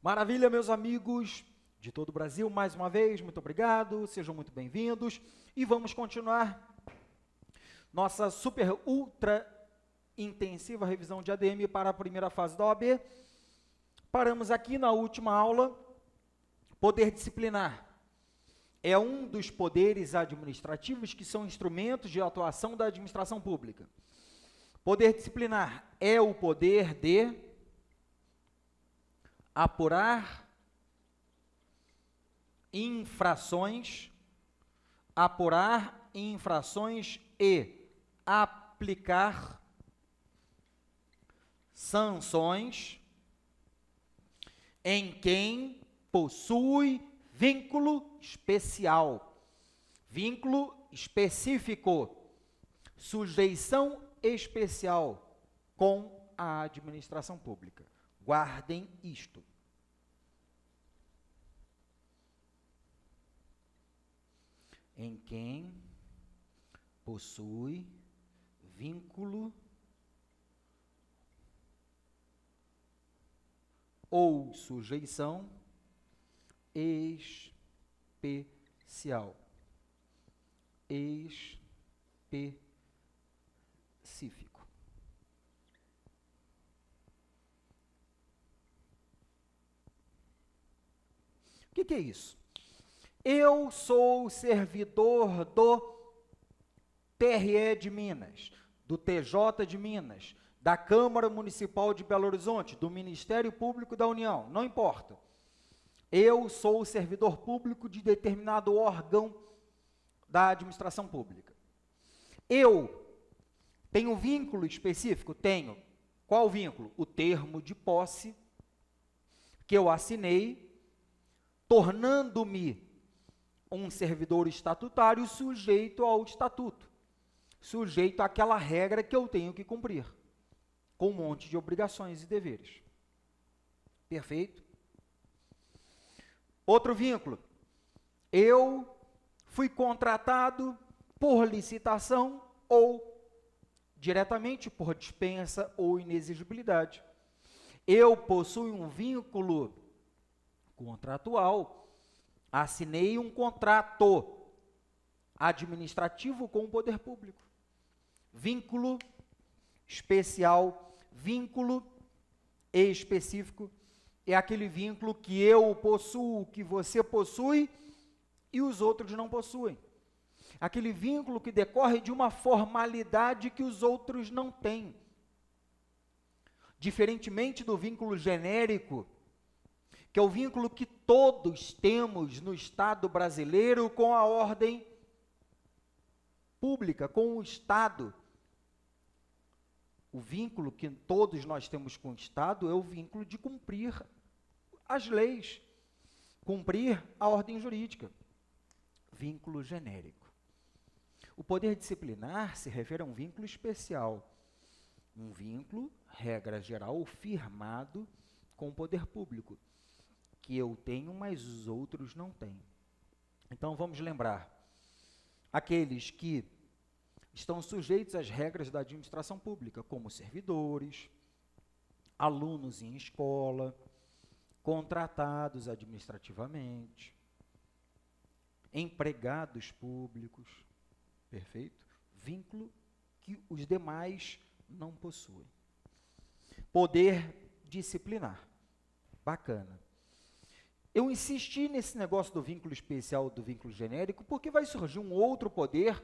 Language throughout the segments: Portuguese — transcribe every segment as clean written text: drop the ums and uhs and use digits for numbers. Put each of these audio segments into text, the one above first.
Maravilha, meus amigos de todo o Brasil, mais uma vez, muito obrigado, sejam muito bem-vindos. E vamos continuar nossa super ultra intensiva revisão de ADM para a primeira fase da OAB. Paramos aqui na última aula. Poder disciplinar é um dos poderes administrativos que são instrumentos de atuação da administração pública. Poder disciplinar é o poder de apurar infrações e aplicar sanções em quem possui vínculo especial, vínculo específico, sujeição especial com a administração pública. Guardem isto. Em quem possui vínculo ou sujeição especial, específico. O que é isso? Eu sou servidor do TRE de Minas, do TJ de Minas, da Câmara Municipal de Belo Horizonte, do Ministério Público da União, não importa. Eu sou servidor público de determinado órgão da administração pública. Eu tenho vínculo específico? Tenho. Qual vínculo? O termo de posse que eu assinei, tornando-me um servidor estatutário sujeito ao estatuto, sujeito àquela regra que eu tenho que cumprir, com um monte de obrigações e deveres. Perfeito? Outro vínculo. Eu fui contratado por licitação ou diretamente por dispensa ou inexigibilidade. Eu possuo um vínculo contratual, assinei um contrato administrativo com o poder público. Vínculo especial, vínculo específico, é aquele vínculo que eu possuo, que você possui e os outros não possuem. Aquele vínculo que decorre de uma formalidade que os outros não têm. Diferentemente do vínculo genérico, que é o vínculo que todos temos no Estado brasileiro com a ordem pública, com o Estado. O vínculo que todos nós temos com o Estado é o vínculo de cumprir as leis, cumprir a ordem jurídica. Vínculo genérico. O poder disciplinar se refere a um vínculo especial, um vínculo, regra geral, firmado com o poder público, que eu tenho, mas os outros não têm. Então, vamos lembrar, aqueles que estão sujeitos às regras da administração pública, como servidores, alunos em escola, contratados administrativamente, empregados públicos, perfeito? Vínculo que os demais não possuem. Poder disciplinar, bacana. Eu insisti nesse negócio do vínculo especial, do vínculo genérico, porque vai surgir um outro poder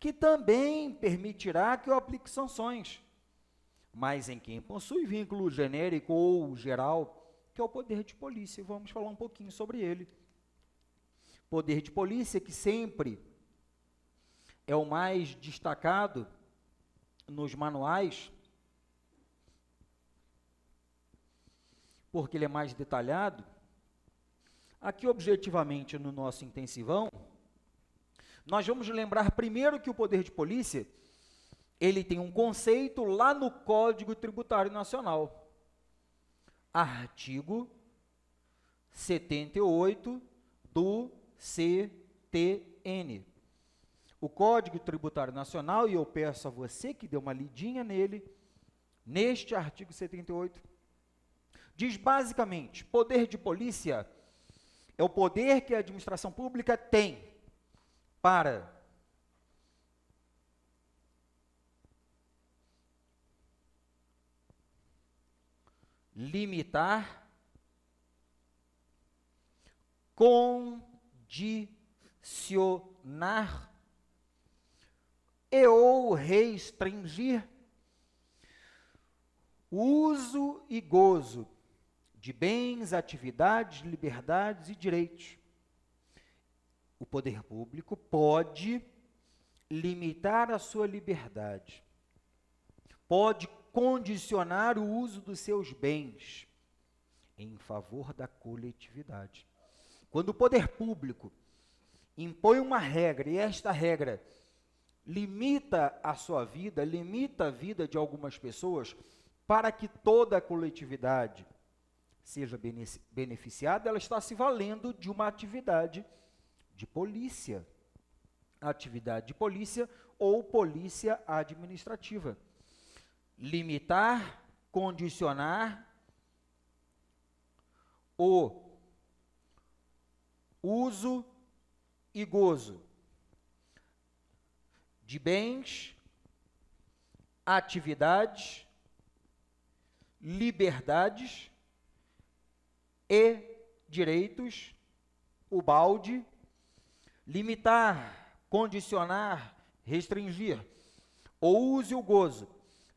que também permitirá que eu aplique sanções, mas em quem possui vínculo genérico ou geral, que é o poder de polícia. E vamos falar um pouquinho sobre ele. Poder de polícia que sempre é o mais destacado nos manuais, porque ele é mais detalhado. Aqui, objetivamente, no nosso intensivão, nós vamos lembrar primeiro que o poder de polícia, ele tem um conceito lá no Código Tributário Nacional. Artigo 78 do CTN. O Código Tributário Nacional, e eu peço a você que dê uma lidinha nele, neste artigo 78, Diz basicamente, poder de polícia é o poder que a administração pública tem para limitar, condicionar e ou restringir o uso e gozo de bens, atividades, liberdades e direitos. O poder público pode limitar a sua liberdade, pode condicionar o uso dos seus bens em favor da coletividade. Quando o poder público impõe uma regra, e esta regra limita a sua vida, limita a vida de algumas pessoas, para que toda a coletividade seja beneficiada, ela está se valendo de uma atividade de polícia. Atividade de polícia ou polícia administrativa. Limitar, condicionar o uso e gozo de bens, atividades, liberdades e direitos, o balde, limitar, condicionar, restringir o uso e o gozo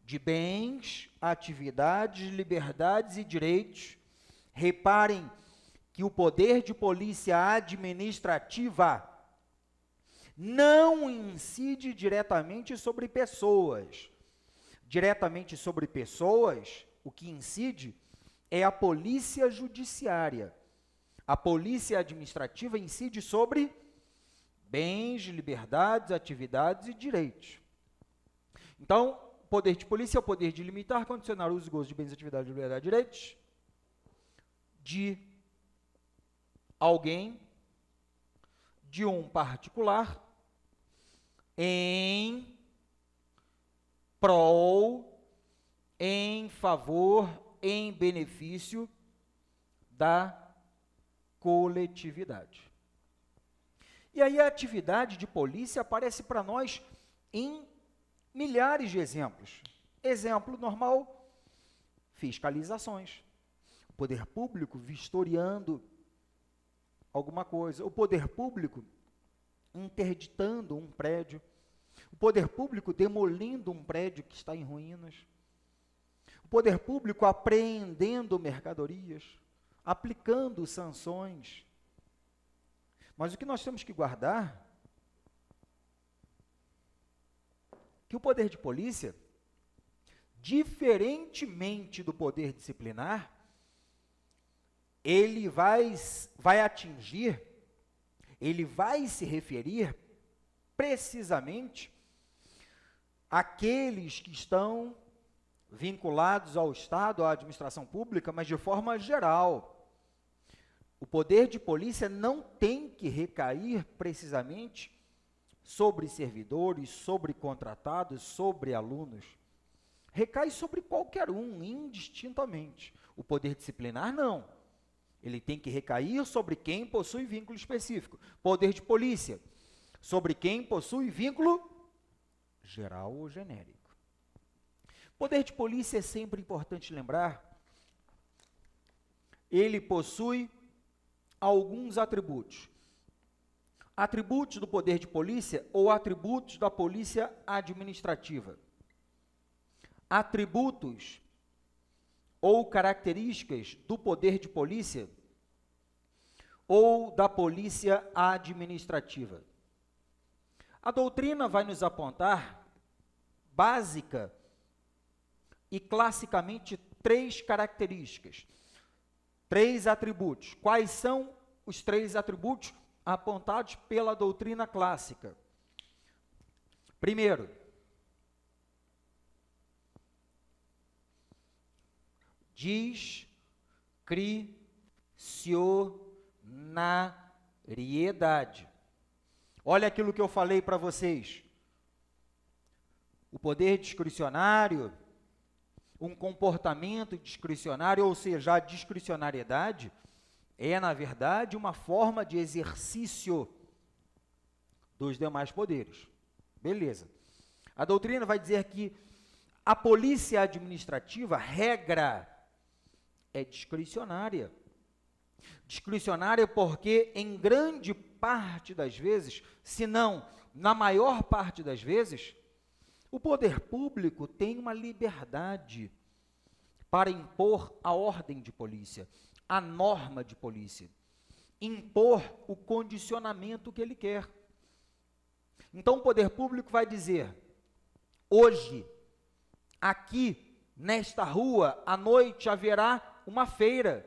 de bens, atividades, liberdades e direitos. Reparem que o poder de polícia administrativa não incide diretamente sobre pessoas. Diretamente sobre pessoas, o que incide é a polícia judiciária. A polícia administrativa incide sobre bens, liberdades, atividades e direitos. Então, o poder de polícia é o poder de limitar, condicionar o uso e gozo de bens, atividades, liberdades e direitos de alguém, de um particular, em prol, em favor, em benefício da coletividade. E aí a atividade de polícia aparece para nós em milhares de exemplos. Exemplo normal, fiscalizações. O poder público vistoriando alguma coisa. O poder público interditando um prédio. O poder público demolindo um prédio que está em ruínas. O poder público apreendendo mercadorias, aplicando sanções. Mas o que nós temos que guardar que o poder de polícia, diferentemente do poder disciplinar, ele vai atingir, ele vai se referir precisamente àqueles que estão vinculados ao Estado, à administração pública, mas de forma geral. O poder de polícia não tem que recair precisamente sobre servidores, sobre contratados, sobre alunos. Recai sobre qualquer um, indistintamente. O poder disciplinar, não. Ele tem que recair sobre quem possui vínculo específico. Poder de polícia, sobre quem possui vínculo geral ou genérico. Poder de polícia é sempre importante lembrar, ele possui alguns atributos. Atributos do poder de polícia ou atributos da polícia administrativa. Atributos ou características do poder de polícia ou da polícia administrativa. A doutrina vai nos apontar, básica e classicamente, 3 características, 3 atributos. Quais são os 3 atributos apontados pela doutrina clássica? Primeiro, discricionariedade. Olha aquilo que eu falei para vocês. O poder discricionário, um comportamento discricionário, ou seja, a discricionariedade é, na verdade, uma forma de exercício dos demais poderes. Beleza. A doutrina vai dizer que a polícia administrativa, regra, é discricionária. Discricionária porque, em grande parte das vezes, se não na maior parte das vezes, o poder público tem uma liberdade para impor a ordem de polícia, a norma de polícia, impor o condicionamento que ele quer. Então, o poder público vai dizer, hoje, aqui, nesta rua, à noite, haverá uma feira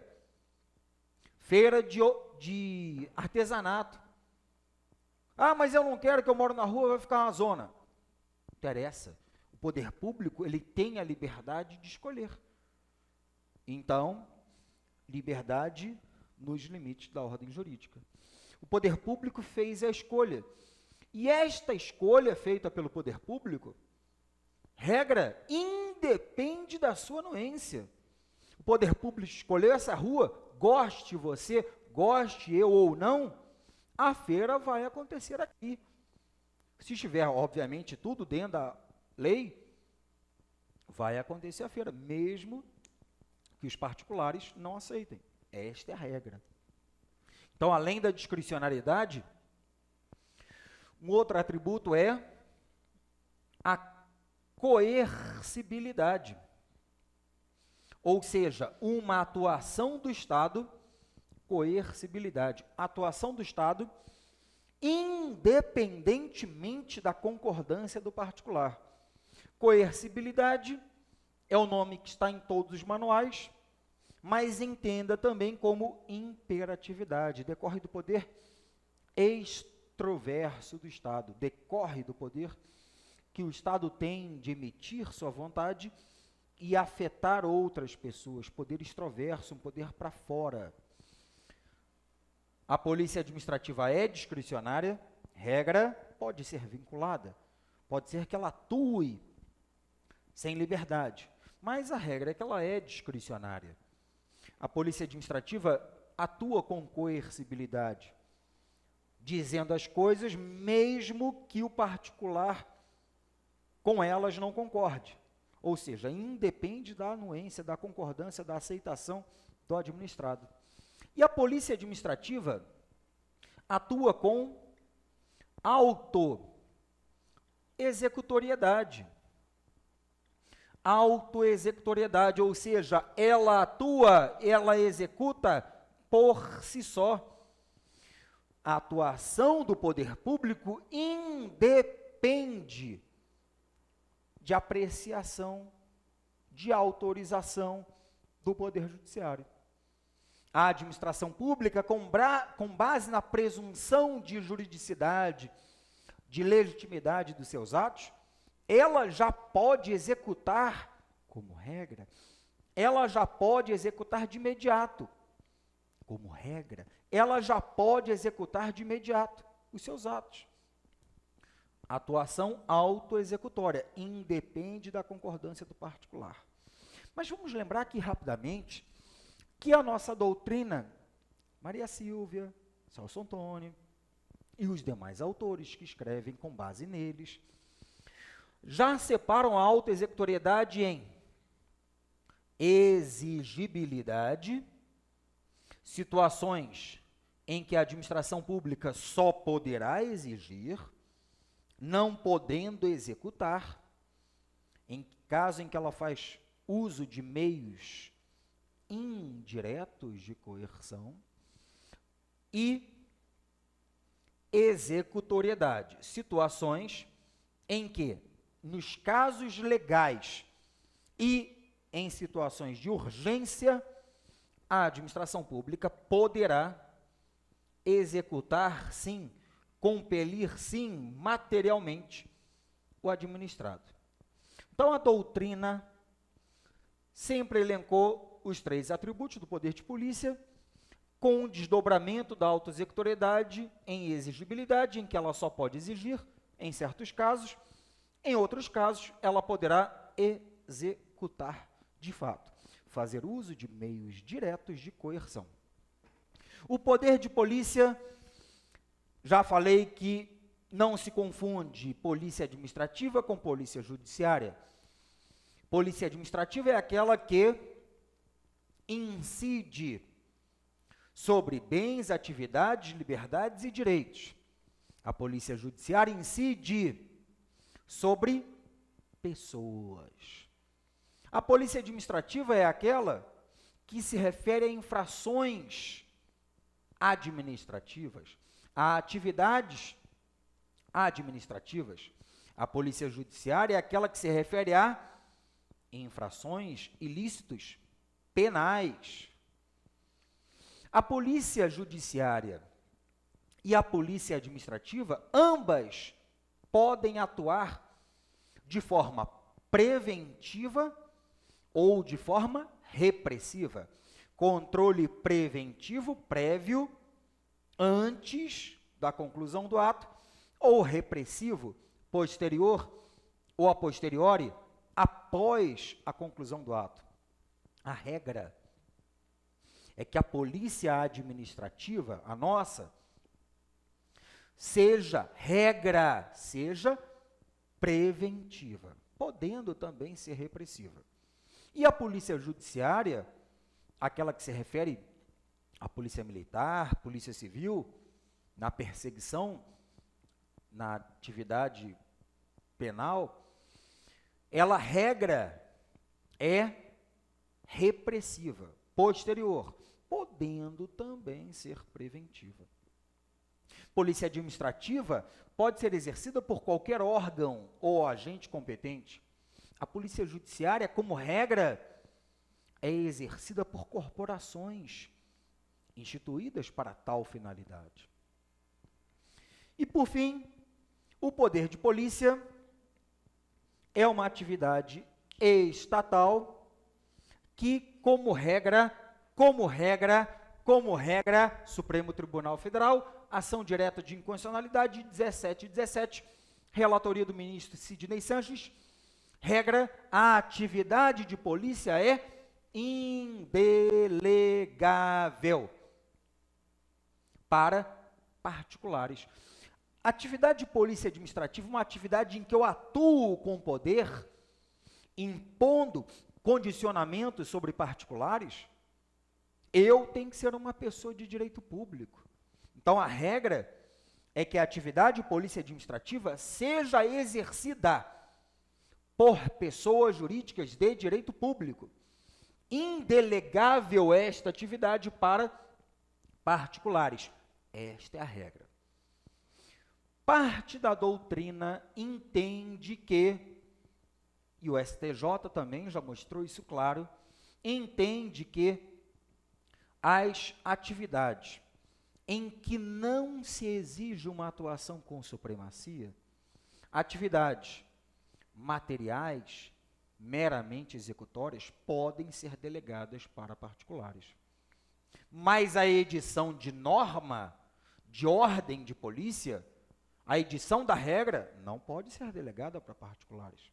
de artesanato. Ah, mas eu não quero, que eu moro na rua, vai ficar uma zona. Não interessa. O poder público, ele tem a liberdade de escolher. Então, liberdade nos limites da ordem jurídica. O poder público fez a escolha. E esta escolha feita pelo poder público, regra, independe da sua anuência. O poder público escolheu essa rua, goste você, goste eu ou não, a feira vai acontecer aqui. Se estiver, obviamente, tudo dentro da lei, vai acontecer a feira, mesmo que os particulares não aceitem. Esta é a regra. Então, além da discricionariedade, um outro atributo é a coercibilidade. Ou seja, uma atuação do Estado, coercibilidade, atuação do Estado, independentemente da concordância do particular. Coercibilidade é o nome que está em todos os manuais, mas entenda também como imperatividade, decorre do poder extroverso do Estado, decorre do poder que o Estado tem de emitir sua vontade e afetar outras pessoas, poder extroverso, um poder para fora. A polícia administrativa é discricionária, regra, pode ser vinculada, pode ser que ela atue sem liberdade, mas a regra é que ela é discricionária. A polícia administrativa atua com coercibilidade, dizendo as coisas mesmo que o particular com elas não concorde. Ou seja, independe da anuência, da concordância, da aceitação do administrado. E a polícia administrativa atua com autoexecutoriedade. Autoexecutoriedade, ou seja, ela atua, ela executa por si só. A atuação do poder público independe de apreciação, de autorização do Poder Judiciário. A administração pública, com base na presunção de juridicidade, de legitimidade dos seus atos, ela já pode executar, como regra, ela já pode executar de imediato, como regra, ela já pode executar de imediato os seus atos. Atuação autoexecutória, independe da concordância do particular. Mas vamos lembrar aqui rapidamente que a nossa doutrina, Maria Silvia, Celso Antônio e os demais autores que escrevem com base neles, já separam a autoexecutoriedade em exigibilidade, situações em que a administração pública só poderá exigir, não podendo executar, em caso em que ela faz uso de meios indiretos de coerção, e executoriedade, situações em que, nos casos legais e em situações de urgência, a administração pública poderá executar, sim, compelir, sim, materialmente, o administrado. Então, a doutrina sempre elencou os 3 atributos do poder de polícia, com o desdobramento da autoexecutoriedade em exigibilidade, em que ela só pode exigir, em certos casos, em outros casos, ela poderá executar de fato, fazer uso de meios diretos de coerção. O poder de polícia, já falei que não se confunde polícia administrativa com polícia judiciária. Polícia administrativa é aquela que incide sobre bens, atividades, liberdades e direitos. A polícia judiciária incide sobre pessoas. A polícia administrativa é aquela que se refere a infrações administrativas, a atividades administrativas. A polícia judiciária é aquela que se refere a infrações, ilícitos penais. A polícia judiciária e a polícia administrativa, ambas podem atuar de forma preventiva ou de forma repressiva. Controle preventivo prévio, antes da conclusão do ato, ou repressivo, posterior ou a posteriori, após a conclusão do ato. A regra é que a polícia administrativa, a nossa, seja preventiva, podendo também ser repressiva. E a polícia judiciária, aquela que se refere à polícia militar, polícia civil, na perseguição, na atividade penal, ela, regra, é repressiva, posterior, podendo também ser preventiva. Polícia administrativa pode ser exercida por qualquer órgão ou agente competente. A polícia judiciária, como regra, é exercida por corporações instituídas para tal finalidade. E, por fim, o poder de polícia é uma atividade estatal que, como regra, Supremo Tribunal Federal, ação direta de inconstitucionalidade 1717, relatoria do ministro Sidney Sanches, regra, a atividade de polícia é indelegável para particulares. Atividade de polícia administrativa é uma atividade em que eu atuo com poder, impondo condicionamentos sobre particulares. Eu tenho que ser uma pessoa de direito público. Então, a regra é que a atividade de polícia administrativa seja exercida por pessoas jurídicas de direito público. Indelegável esta atividade para particulares. Esta é a regra. Parte da doutrina entende que, e o STJ também já mostrou isso claro, entende que as atividades em que não se exige uma atuação com supremacia, atividades materiais, meramente executórias, podem ser delegadas para particulares. Mas a edição de norma, de ordem de polícia, a edição da regra, não pode ser delegada para particulares.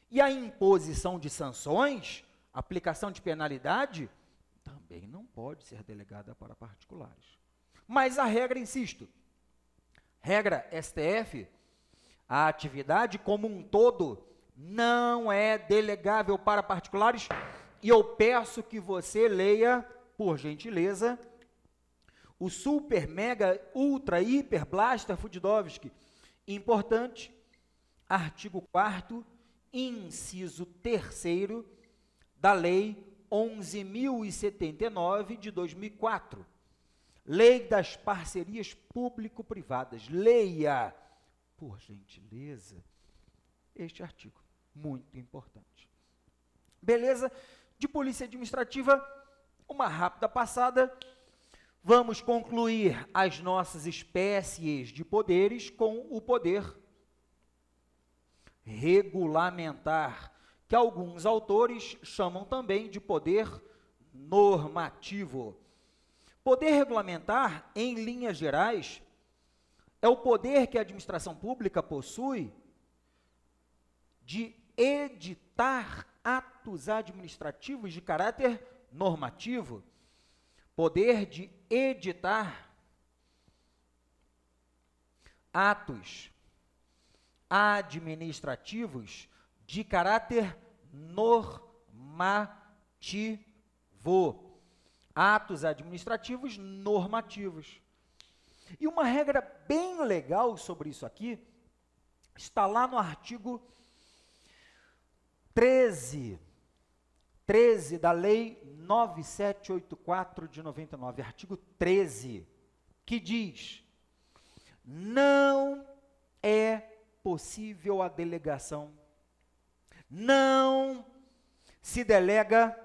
E a imposição de sanções, aplicação de penalidade, também não pode ser delegada para particulares. Mas a regra, insisto, regra STF, a atividade como um todo não é delegável para particulares, e eu peço que você leia, por gentileza, o super, mega, ultra, hiper, blaster Fudidovsky, importante, artigo 4º, inciso 3º da Lei 11.079 de 2004, Lei das Parcerias Público-Privadas. Leia, por gentileza, este artigo, muito importante. Beleza? De polícia administrativa, uma rápida passada. Vamos concluir as nossas espécies de poderes com o poder regulamentar, que alguns autores chamam também de poder normativo. Poder regulamentar, em linhas gerais, é o poder que a administração pública possui de editar atos administrativos de caráter normativo, poder de editar atos administrativos de caráter normativo. Atos administrativos normativos. E uma regra bem legal sobre isso aqui está lá no artigo 13 da Lei 9784 de 99, artigo 13, que diz: não é possível a delegação, não se delega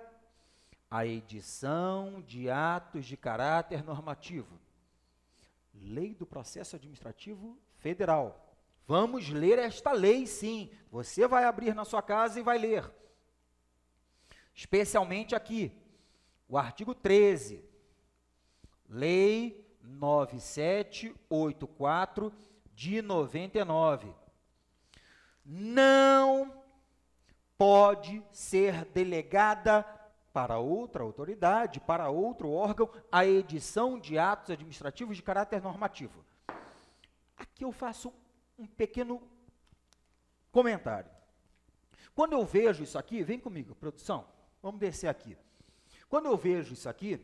a edição de atos de caráter normativo. Lei do Processo Administrativo Federal. Vamos ler esta lei, sim. Você vai abrir na sua casa e vai ler. Especialmente aqui, o artigo 13. Lei 9784 de 99. Não pode ser delegada para outra autoridade, para outro órgão, a edição de atos administrativos de caráter normativo. Aqui eu faço um pequeno comentário. Quando eu vejo isso aqui, vem comigo, produção, vamos descer aqui. Quando eu vejo isso aqui,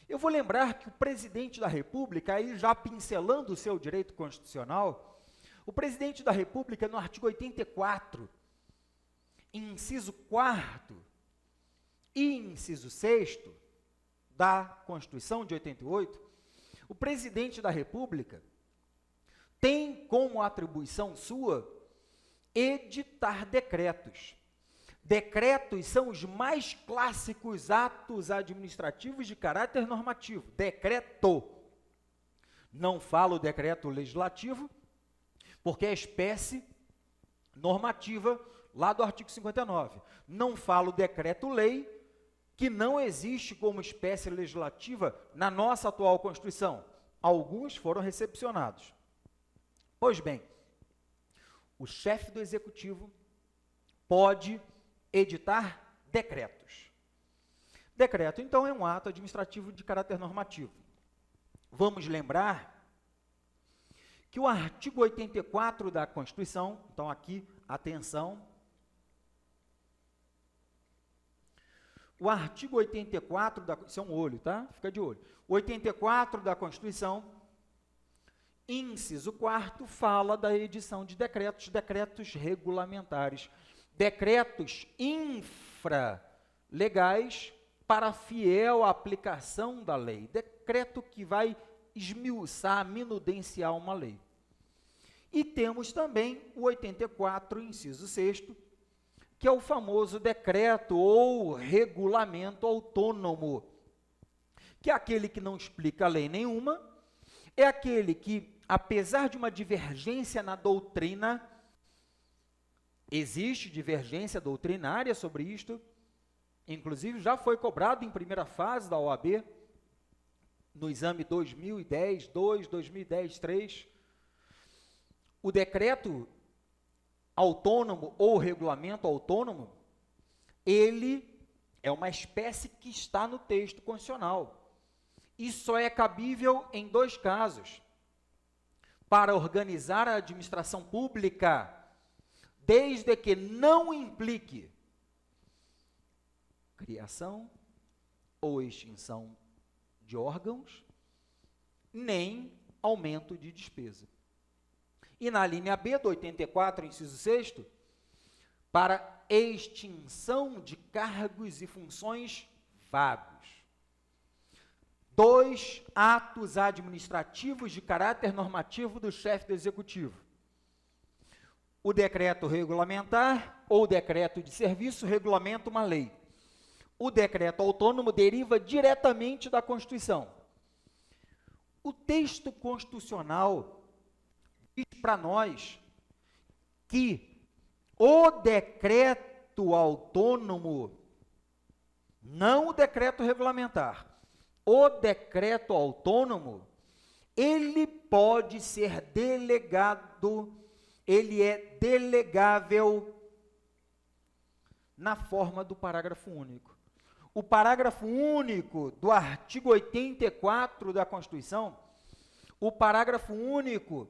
eu vou lembrar que o presidente da República, aí já pincelando o seu direito constitucional, o presidente da República, no artigo 84, inciso 4º, e inciso 6º da Constituição de 88, o presidente da República tem como atribuição sua editar decretos. Decretos são os mais clássicos atos administrativos de caráter normativo. Decreto. Não falo decreto legislativo, porque é espécie normativa lá do artigo 59. Não falo decreto-lei, que não existe como espécie legislativa na nossa atual Constituição. Alguns foram recepcionados. Pois bem, o chefe do Executivo pode editar decretos. Decreto, então, é um ato administrativo de caráter normativo. Vamos lembrar que o artigo 84 da Constituição, então aqui, atenção, o artigo 84 da Constituição, isso é um olho, tá? Fica de olho. O 84 da Constituição, inciso 4º, fala da edição de decretos, decretos regulamentares, decretos infralegais para fiel aplicação da lei, decreto que vai esmiuçar, minudenciar uma lei. E temos também o 84, inciso 6º, que é o famoso decreto ou regulamento autônomo, que é aquele que não explica lei nenhuma, é aquele que, apesar de uma divergência na doutrina, existe divergência doutrinária sobre isto, inclusive já foi cobrado em primeira fase da OAB, no exame 2010-2, 2010-3, o decreto autônomo ou regulamento autônomo, ele é uma espécie que está no texto constitucional. E só é cabível em 2 casos: para organizar a administração pública, desde que não implique criação ou extinção de órgãos, nem aumento de despesa. E na linha B do 84, inciso 6º, para extinção de cargos e funções vagos. 2 atos administrativos de caráter normativo do chefe do Executivo. O decreto regulamentar ou decreto de serviço regulamenta uma lei. O decreto autônomo deriva diretamente da Constituição. O texto constitucional diz para nós que o decreto autônomo, não o decreto regulamentar, o decreto autônomo, ele pode ser delegado, ele é delegável na forma do parágrafo único. O parágrafo único do artigo 84 da Constituição, o parágrafo único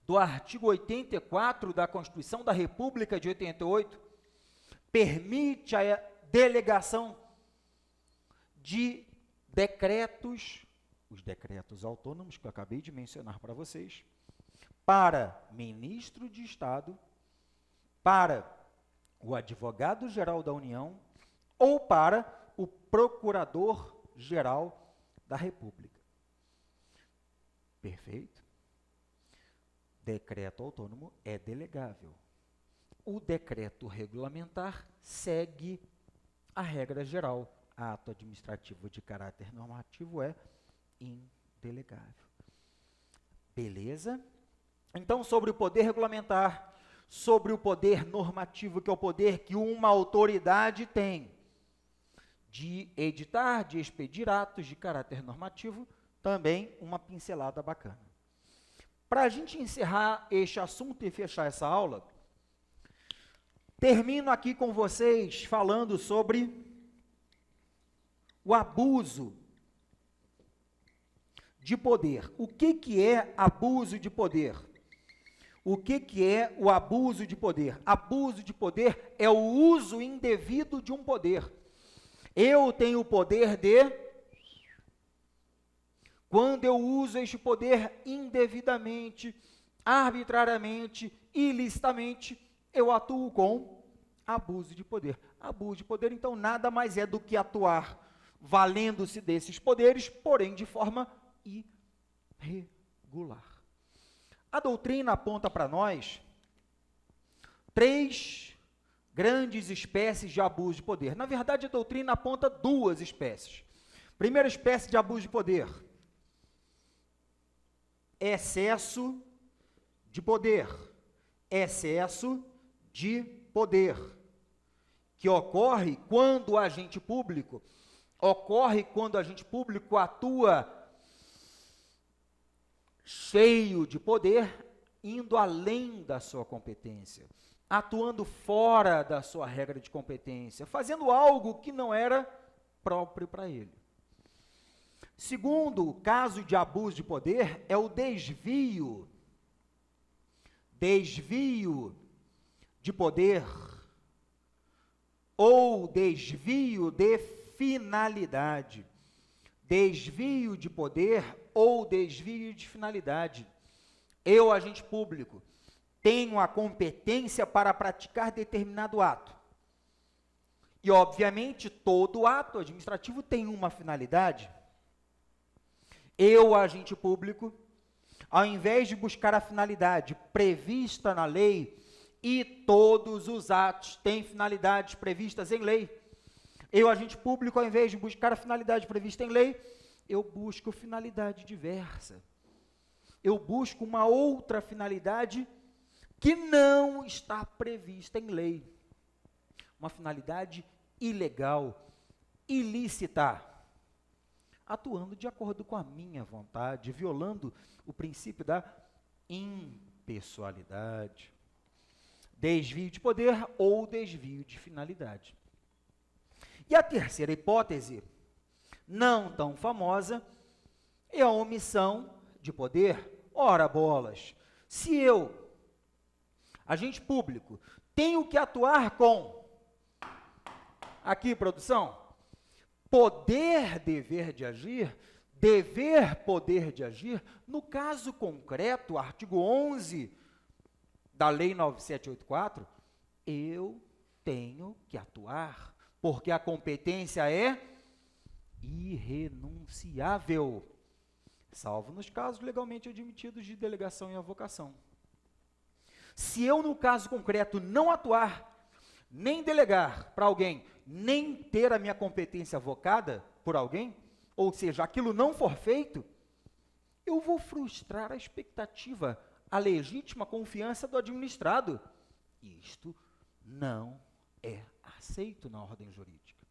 do artigo 84 da Constituição da República de 88, permite a delegação de decretos, os decretos autônomos que eu acabei de mencionar para vocês, para ministro de Estado, para o advogado-geral da União ou para o procurador-geral da República. Perfeito? Decreto autônomo é delegável. O decreto regulamentar segue a regra geral. Ato administrativo de caráter normativo é indelegável. Beleza? Então, sobre o poder regulamentar, sobre o poder normativo, que é o poder que uma autoridade tem de editar, de expedir atos de caráter normativo, também uma pincelada bacana. Para a gente encerrar este assunto e fechar essa aula, termino aqui com vocês falando sobre o abuso de poder. O que é abuso de poder? O que é o abuso de poder? Abuso de poder é o uso indevido de um poder. Eu tenho o poder de... Quando eu uso este poder indevidamente, arbitrariamente, ilicitamente, eu atuo com abuso de poder. Abuso de poder, então, nada mais é do que atuar valendo-se desses poderes, porém de forma irregular. A doutrina aponta para nós 3 grandes espécies de abuso de poder. Na verdade, a doutrina aponta 2 espécies. Primeira espécie de abuso de poder: excesso de poder. Excesso de poder, que ocorre quando o agente público atua cheio de poder, indo além da sua competência, atuando fora da sua regra de competência, fazendo algo que não era próprio para ele. Segundo caso de abuso de poder é o desvio de poder ou desvio de finalidade. Desvio de poder ou desvio de finalidade. Eu, agente público, tenho a competência para praticar determinado ato. E, obviamente, todo ato administrativo tem uma finalidade. Eu, agente público, ao invés de buscar a finalidade prevista na lei, e todos os atos têm finalidades previstas em lei, eu, agente público, ao invés de buscar a finalidade prevista em lei, eu busco finalidade diversa. Eu busco uma outra finalidade que não está prevista em lei. Uma finalidade ilegal, ilícita, atuando de acordo com a minha vontade, violando o princípio da impessoalidade. Desvio de poder ou desvio de finalidade. E a terceira hipótese, não tão famosa, é a omissão de poder. Ora, bolas, se eu, agente público, tenho que atuar com, aqui, produção, poder, dever de agir, dever, poder de agir, no caso concreto, artigo 11 da Lei 9784, eu tenho que atuar, porque a competência é irrenunciável, salvo nos casos legalmente admitidos de delegação e avocação. Se eu, no caso concreto, não atuar, nem delegar para alguém, nem ter a minha competência avocada por alguém, ou seja, aquilo não for feito, eu vou frustrar a expectativa, a legítima confiança do administrado. Isto não é aceito na ordem jurídica.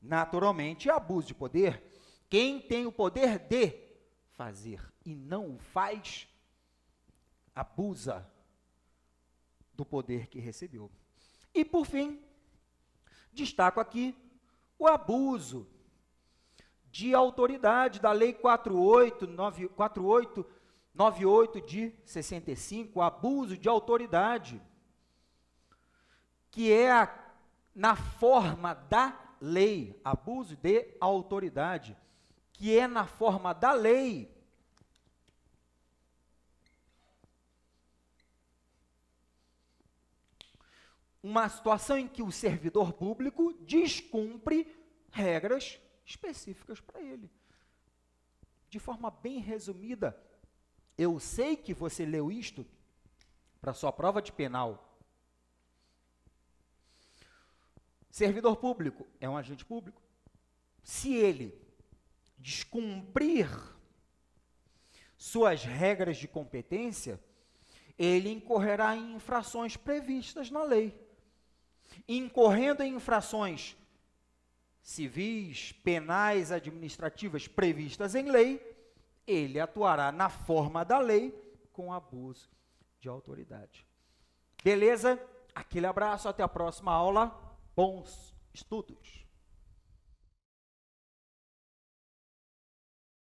Naturalmente, abuso de poder, quem tem o poder de fazer e não o faz, abusa do poder que recebeu. E, por fim, destaco aqui o abuso de autoridade da Lei 4898 de 65, o abuso de autoridade, que é na forma da lei, abuso de autoridade, que é na forma da lei, uma situação em que o servidor público descumpre regras específicas para ele. De forma bem resumida, eu sei que você leu isto para sua prova de penal. Servidor público é um agente público. Se ele descumprir suas regras de competência, ele incorrerá em infrações previstas na lei. Incorrendo em infrações civis, penais, administrativas previstas em lei, ele atuará na forma da lei com abuso de autoridade. Beleza? Aquele abraço, até a próxima aula. Bons estudos!